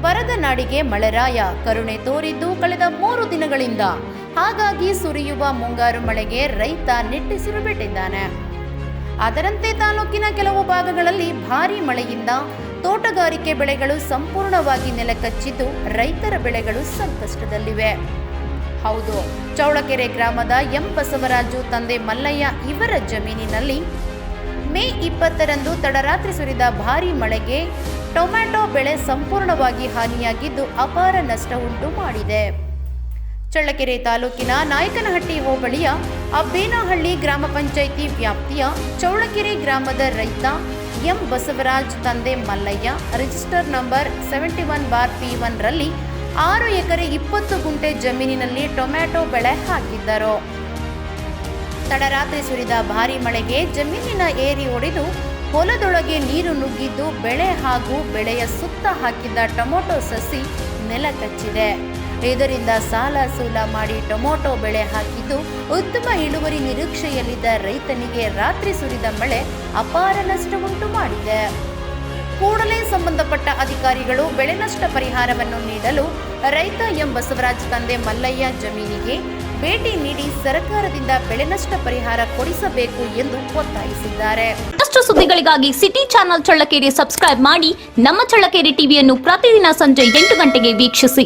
ಬರದ ನಾಡಿಗೆ ಮಳೆರಾಯ ಕರುಣೆ ತೋರಿದ್ದು ಕಳೆದ 3 ದಿನಗಳಿಂದ. ಹಾಗಾಗಿ ಸುರಿಯುವ ಮುಂಗಾರು ಮಳೆಗೆ ರೈತ ನಿಟ್ಟುಸಿರು ಬಿಟ್ಟಿದ್ದಾನೆ. ಅದರಂತೆ ತಾಲೂಕಿನ ಕೆಲವು ಭಾಗಗಳಲ್ಲಿ ಭಾರೀ ಮಳೆಯಿಂದ ತೋಟಗಾರಿಕೆ ಬೆಳೆಗಳು ಸಂಪೂರ್ಣವಾಗಿ ನೆಲಕಚ್ಚಿದ್ದು ರೈತರ ಬೆಳೆಗಳು ಸಂಕಷ್ಟದಲ್ಲಿವೆ. ಹೌದು, ಚೌಳಕೆರೆ ಗ್ರಾಮದ ಎಂ ಬಸವರಾಜು ತಂದೆ ಮಲ್ಲಯ್ಯ ಇವರ ಜಮೀನಿನಲ್ಲಿ ಮೇ 20ರಂದು ತಡರಾತ್ರಿ ಸುರಿದ ಭಾರೀ ಮಳೆಗೆ ಟೊಮ್ಯಾಟೊ ಬೆಳೆ ಸಂಪೂರ್ಣವಾಗಿ ಹಾನಿಯಾಗಿದ್ದು ಅಪಾರ ನಷ್ಟ ಉಂಟು ಮಾಡಿದೆ. ಚಳ್ಳಕೆರೆ ತಾಲೂಕಿನ ನಾಯಕನಹಟ್ಟಿ ಹೋಬಳಿಯ ಅಬ್ಬೇನಹಳ್ಳಿ ಗ್ರಾಮ ಪಂಚಾಯಿತಿ ವ್ಯಾಪ್ತಿಯ ಚೌಳಕೆರೆ ಗ್ರಾಮದ ರೈತ ಎಂ ಬಸವರಾಜ್ ತಂದೆ ಮಲ್ಲಯ್ಯ ರಿಜಿಸ್ಟರ್ ನಂಬರ್ 71/P1 ರಲ್ಲಿ 6 ಎಕರೆ 20 ಗುಂಟೆ ಜಮೀನಿನಲ್ಲಿ ಟೊಮ್ಯಾಟೊ ಬೆಳೆ ಹಾಕಿದ್ದರು. ತಡರಾತ್ರಿ ಸುರಿದ ಭಾರೀ ಮಳೆಗೆ ಜಮೀನಿನ ಏರಿ ಒಡೆದು ಹೊಲದೊಳಗೆ ನೀರು ನುಗ್ಗಿದ್ದು ಬೆಳೆ ಹಾಗೂ ಬೆಳೆಯ ಸುತ್ತ ಹಾಕಿದ್ದ ಟೊಮೊಟೊ ಸಸಿ ನೆಲ ಕಚ್ಚಿದೆ. ಇದರಿಂದ ಸಾಲ ಸೂಲ ಮಾಡಿ ಟೊಮೊಟೊ ಬೆಳೆ ಹಾಕಿದ್ದು ಉತ್ತಮ ಇಳುವರಿ ನಿರೀಕ್ಷೆಯಲ್ಲಿದ್ದ ರೈತನಿಗೆ ರಾತ್ರಿ ಸುರಿದ ಮಳೆ ಅಪಾರ ನಷ್ಟ ಉಂಟು ಮಾಡಿದೆ. ಕೂಡಲೇ ಸಂಬಂಧಪಟ್ಟ ಅಧಿಕಾರಿಗಳು ಬೆಳೆ ನಷ್ಟ ಪರಿಹಾರವನ್ನು ನೀಡಲು ರೈತ ಎಂ ಬಸವರಾಜ್ ತಂದೆ ಮಲ್ಲಯ್ಯ ಜಮೀನಿಗೆ ಭೇಟಿ ನೀಡಿ ಸರ್ಕಾರದಿಂದ ಬೆಳೆ ನಷ್ಟ ಪರಿಹಾರ ಕೊಡಿಸಬೇಕು ಎಂದು ಒತ್ತಾಯಿಸಿದ್ದಾರೆ. ಮತ್ತಷ್ಟು ಸುದ್ದಿಗಳಿಗಾಗಿ ಸಿಟಿ ಚಾನೆಲ್ ಚಳ್ಳಕೆರೆ ಸಬ್ಸ್ಕ್ರೈಬ್ ಮಾಡಿ. ನಮ್ಮ ಚಳ್ಳಕೆರೆ ಟಿವಿಯನ್ನು ಪ್ರತಿದಿನ ಸಂಜೆ 8 ಗಂಟೆಗೆ ವೀಕ್ಷಿಸಿ.